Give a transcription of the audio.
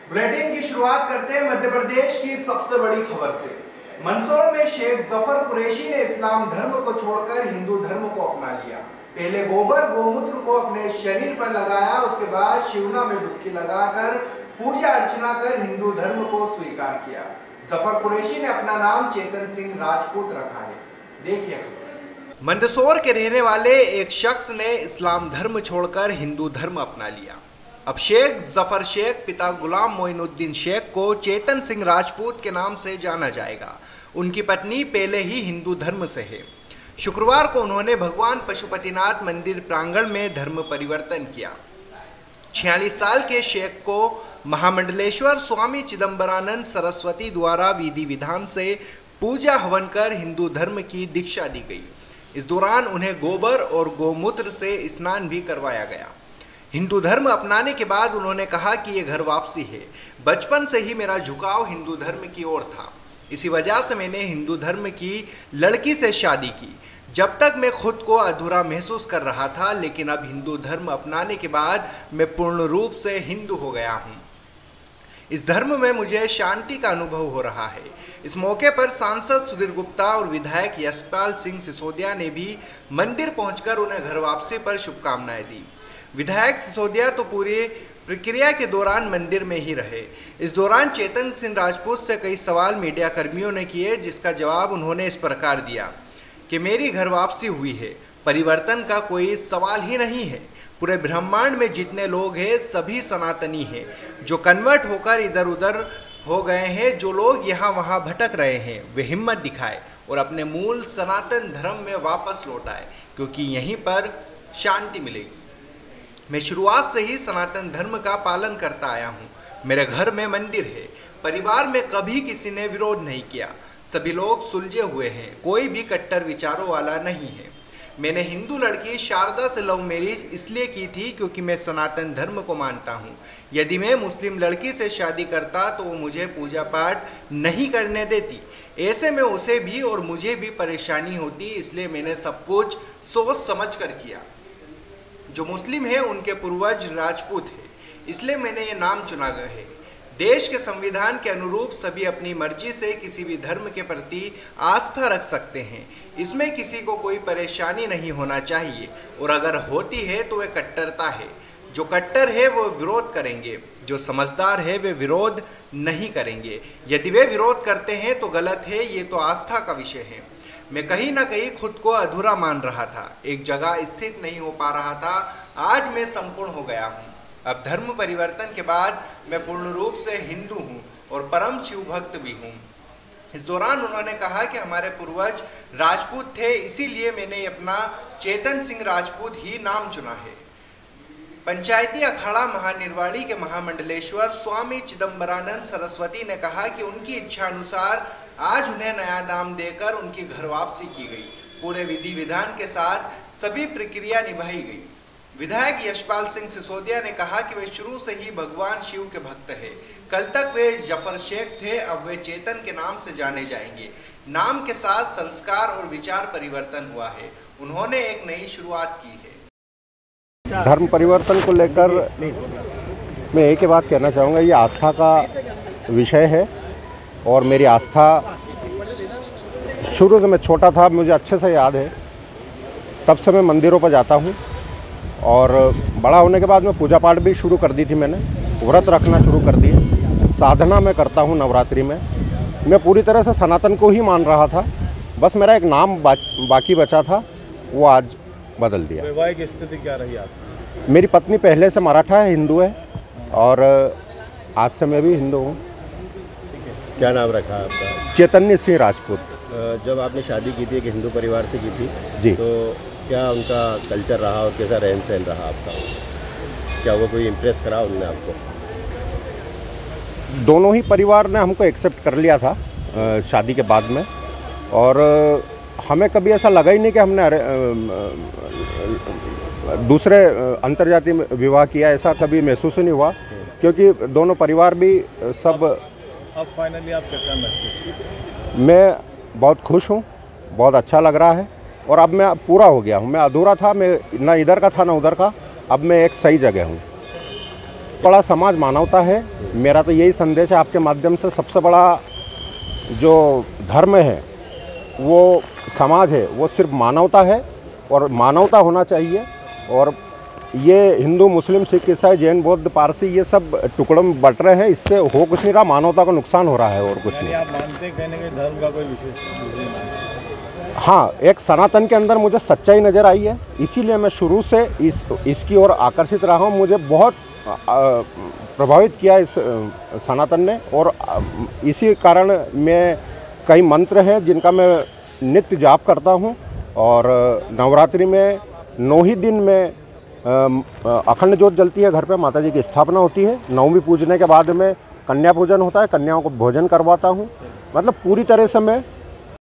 Bulletin की शुरुआत करते हैं मध्य प्रदेश की सबसे बड़ी खबर से। मंदसौर में शेख जफर कुरैशी ने इस्लाम धर्म को छोड़कर हिंदू धर्म को अपना लिया। पहले गोबर गोमूत्र को अपने शरीर पर लगाया, उसके बाद शिवना में डुबकी लगाकर पूजा अर्चना कर हिंदू धर्म को स्वीकार किया। जफर कुरैशी ने अपना नाम चेतन सिंह राजपूत रखा है। देखिए, मंदसौर के रहने वाले एक शख्स ने इस्लाम धर्म छोड़कर हिंदू धर्म अपना लिया। अब शेख जफर शेख पिता गुलाम मोइनुद्दीन शेख को चेतन सिंह राजपूत के नाम से जाना जाएगा। उनकी पत्नी पहले ही हिंदू धर्म से है। शुक्रवार को उन्होंने भगवान पशुपतिनाथ मंदिर प्रांगण में धर्म परिवर्तन किया। 46 साल के शेख को महामंडलेश्वर स्वामी चिदंबरानंद सरस्वती द्वारा विधि विधान से पूजा हवन कर हिंदू धर्म की दीक्षा दी गई। इस दौरान उन्हें गोबर और गोमूत्र से स्नान भी करवाया गया। हिंदू धर्म अपनाने के बाद उन्होंने कहा कि ये घर वापसी है। बचपन से ही मेरा झुकाव हिंदू धर्म की ओर था, इसी वजह से मैंने हिंदू धर्म की लड़की से शादी की। जब तक मैं खुद को अधूरा महसूस कर रहा था, लेकिन अब हिंदू धर्म अपनाने के बाद मैं पूर्ण रूप से हिंदू हो गया हूँ। इस धर्म में मुझे शांति का अनुभव हो रहा है। इस मौके पर सांसद सुधीर गुप्ता और विधायक यशपाल सिंह सिसोदिया ने भी मंदिर पहुंचकर उन्हें घर वापसी पर शुभकामनाएं दी। विधायक सिसोदिया तो पूरी प्रक्रिया के दौरान मंदिर में ही रहे। इस दौरान चेतन सिंह राजपूत से कई सवाल मीडिया कर्मियों ने किए, जिसका जवाब उन्होंने इस प्रकार दिया कि मेरी घर वापसी हुई है, परिवर्तन का कोई सवाल ही नहीं है। पूरे ब्रह्मांड में जितने लोग हैं सभी सनातनी हैं। जो कन्वर्ट होकर इधर उधर हो गए हैं, जो लोग यहाँ वहाँ भटक रहे हैं, वे हिम्मत दिखाए और अपने मूल सनातन धर्म में वापस लौट आए, क्योंकि यहीं पर शांति मिलेगी। मैं शुरुआत से ही सनातन धर्म का पालन करता आया हूँ। मेरे घर में मंदिर है। परिवार में कभी किसी ने विरोध नहीं किया। सभी लोग सुलझे हुए हैं, कोई भी कट्टर विचारों वाला नहीं है। मैंने हिंदू लड़की शारदा से लव मैरिज इसलिए की थी क्योंकि मैं सनातन धर्म को मानता हूँ। यदि मैं मुस्लिम लड़की से शादी करता तो वो मुझे पूजा पाठ नहीं करने देती। ऐसे में उसे भी और मुझे भी परेशानी होती, इसलिए मैंने सब कुछ सोच समझ कर किया। जो मुस्लिम है उनके पूर्वज राजपूत है, इसलिए मैंने ये नाम चुना गया है। देश के संविधान के अनुरूप सभी अपनी मर्जी से किसी भी धर्म के प्रति आस्था रख सकते हैं। इसमें किसी को कोई परेशानी नहीं होना चाहिए, और अगर होती है तो वह कट्टरता है। जो कट्टर है वो विरोध करेंगे, जो समझदार है वे विरोध नहीं करेंगे। यदि वे विरोध करते हैं तो गलत है, ये तो आस्था का विषय है। मैं कहीं ना कहीं खुद को अधूरा मान रहा था, एक जगह स्थित नहीं हो पा रहा था। आज मैं संपूर्ण हो गया हूँ। अब धर्म परिवर्तन के बाद मैं पूर्ण रूप से हिंदू हूँ और परम शिव भक्त भी हूँ। इस दौरान उन्होंने कहा कि हमारे पूर्वज राजपूत थे, इसीलिए मैंने अपना चेतन सिंह राजपूत ही नाम चुना है। पंचायती अखाड़ा महानिर्वाणी के महामंडलेश्वर स्वामी चिदंबरानंद सरस्वती ने कहा कि उनकी इच्छा अनुसार आज उन्हें नया नाम देकर उनकी घर वापसी की गई। पूरे विधि विधान के साथ सभी प्रक्रिया निभाई गई। विधायक यशपाल सिंह सिसोदिया ने कहा कि वे शुरू से ही भगवान शिव के भक्त हैं। कल तक वे जफर शेख थे, अब वे चेतन के नाम से जाने जाएंगे। नाम के साथ संस्कार और विचार परिवर्तन हुआ है। उन्होंने एक नई शुरुआत की है। धर्म परिवर्तन को लेकर मैं एक ही बात कहना चाहूँगा, ये आस्था का विषय है और मेरी आस्था शुरू से, मैं छोटा था, मुझे अच्छे से याद है, तब से मैं मंदिरों पर जाता हूँ। और बड़ा होने के बाद में पूजा पाठ भी शुरू कर दी थी मैंने, व्रत रखना शुरू कर दिए, साधना मैं करता हूँ नवरात्रि में। मैं पूरी तरह से सनातन को ही मान रहा था, बस मेरा एक नाम बाकी बचा था, वो आज बदल दिया। वैवाहिक स्थिति क्या रही आपकी? मेरी पत्नी पहले से मराठा है, हिंदू है, और आज से मैं भी हिंदू हूँ। क्या नाम रखा आपका? चेतन सिंह राजपूत। जब आपने शादी की थी एक हिंदू परिवार से की थी जी, तो क्या उनका कल्चर रहा और कैसा रहन सहन रहा आपका? क्या वो कोई इम्प्रेस करा उन्होंने आपको? दोनों ही परिवार ने हमको एक्सेप्ट कर लिया था शादी के बाद में, और हमें कभी ऐसा लगा ही नहीं कि हमने दूसरे अंतर्जातीय विवाह किया, ऐसा कभी महसूस ही नहीं हुआ, क्योंकि दोनों परिवार भी सब। अब फाइनली आप कैसा महसूस? मैं बहुत खुश हूँ, बहुत अच्छा लग रहा है, और अब मैं पूरा हो गया हूँ। मैं अधूरा था, मैं ना इधर का था ना उधर का, अब मैं एक सही जगह हूँ। बड़ा समाज मानवता है। मेरा तो यही संदेश है आपके माध्यम से, सबसे बड़ा जो धर्म है वो समाज है, वो सिर्फ मानवता है और मानवता होना चाहिए। और ये हिंदू, मुस्लिम, सिख, ईसाई, जैन, बौद्ध, पारसी ये सब टुकड़ों में बट रहे हैं, इससे हो कुछ नहीं रहा, मानवता को नुकसान हो रहा है और कुछ नहीं। आप मानते हैं कहने के धर्म का कोई विशेष? हाँ, एक सनातन के अंदर मुझे सच्चाई नज़र आई है, इसीलिए मैं शुरू से इसकी ओर आकर्षित रहा हूँ। मुझे बहुत प्रभावित किया इस सनातन ने, और इसी कारण मैं कई मंत्र हैं जिनका मैं नित्य जाप करता हूँ। और नवरात्रि में 9 ही दिन में अखंड ज्योत जलती है घर पे, माता जी की स्थापना होती है। 9वीं पूजने के बाद में कन्या पूजन होता है, कन्याओं को भोजन करवाता हूँ। मतलब पूरी तरह से मैं